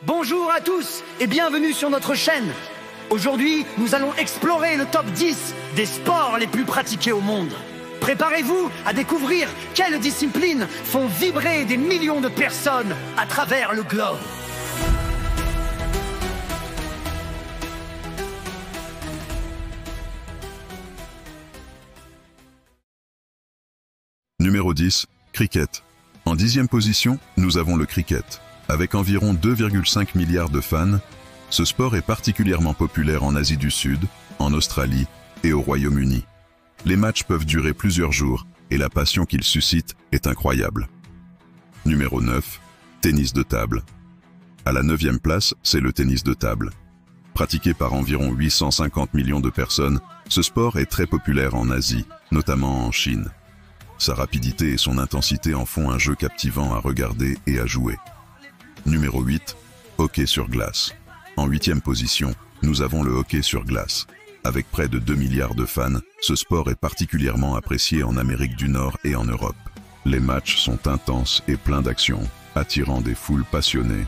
Bonjour à tous et bienvenue sur notre chaîne. Aujourd'hui, nous allons explorer le top 10 des sports les plus pratiqués au monde. Préparez-vous à découvrir quelles disciplines font vibrer des millions de personnes à travers le globe. Numéro 10, cricket. En 10e position, nous avons le cricket. Avec environ 2,5 milliards de fans, ce sport est particulièrement populaire en Asie du Sud, en Australie et au Royaume-Uni. Les matchs peuvent durer plusieurs jours et la passion qu'ils suscitent est incroyable. Numéro 9, tennis de table. À la 9e place, c'est le tennis de table. Pratiqué par environ 850 millions de personnes, ce sport est très populaire en Asie, notamment en Chine. Sa rapidité et son intensité en font un jeu captivant à regarder et à jouer. Numéro 8, hockey sur glace. En 8e position, nous avons le hockey sur glace. Avec près de 2 milliards de fans, ce sport est particulièrement apprécié en Amérique du Nord et en Europe. Les matchs sont intenses et pleins d'action, attirant des foules passionnées.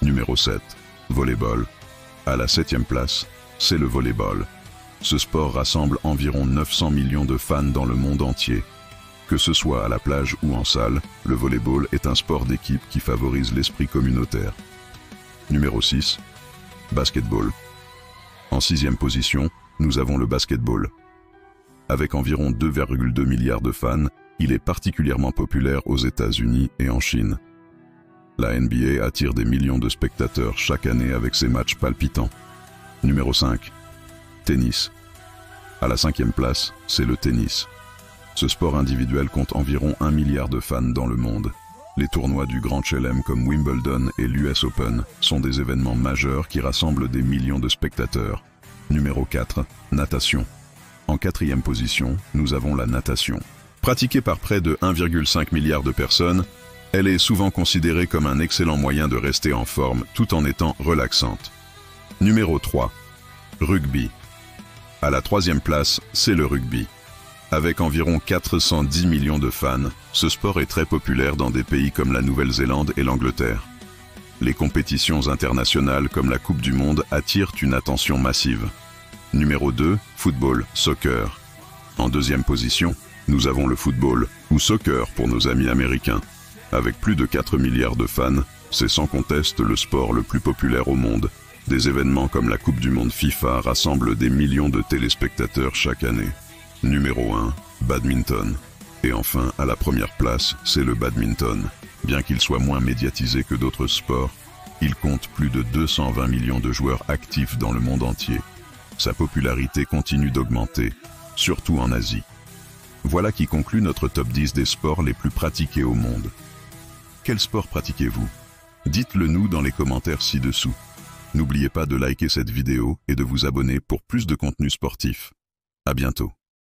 Numéro 7, volleyball. À la 7e place, c'est le volleyball. Ce sport rassemble environ 900 millions de fans dans le monde entier. Que ce soit à la plage ou en salle, le volleyball est un sport d'équipe qui favorise l'esprit communautaire. Numéro 6, basketball. En 6e position, nous avons le basketball. Avec environ 2,2 milliards de fans, il est particulièrement populaire aux États-Unis et en Chine. La NBA attire des millions de spectateurs chaque année avec ses matchs palpitants. Numéro 5, tennis. À la 5e place, c'est le tennis. Ce sport individuel compte environ 1 milliard de fans dans le monde. Les tournois du Grand Chelem comme Wimbledon et l'US Open sont des événements majeurs qui rassemblent des millions de spectateurs. Numéro 4, natation. En 4e position, nous avons la natation. Pratiquée par près de 1,5 milliard de personnes, elle est souvent considérée comme un excellent moyen de rester en forme tout en étant relaxante. Numéro 3, rugby. À la 3e place, c'est le rugby. Avec environ 410 millions de fans, ce sport est très populaire dans des pays comme la Nouvelle-Zélande et l'Angleterre. Les compétitions internationales comme la Coupe du Monde attirent une attention massive. Numéro 2, football, soccer. En 2e position, nous avons le football, ou soccer pour nos amis américains. Avec plus de 4 milliards de fans, c'est sans conteste le sport le plus populaire au monde. Des événements comme la Coupe du Monde FIFA rassemblent des millions de téléspectateurs chaque année. Numéro 1, badminton. Et enfin, à la première place, c'est le badminton. Bien qu'il soit moins médiatisé que d'autres sports, il compte plus de 220 millions de joueurs actifs dans le monde entier. Sa popularité continue d'augmenter, surtout en Asie. Voilà qui conclut notre top 10 des sports les plus pratiqués au monde. Quel sport pratiquez-vous? Dites-le nous dans les commentaires ci-dessous. N'oubliez pas de liker cette vidéo et de vous abonner pour plus de contenu sportif. À bientôt.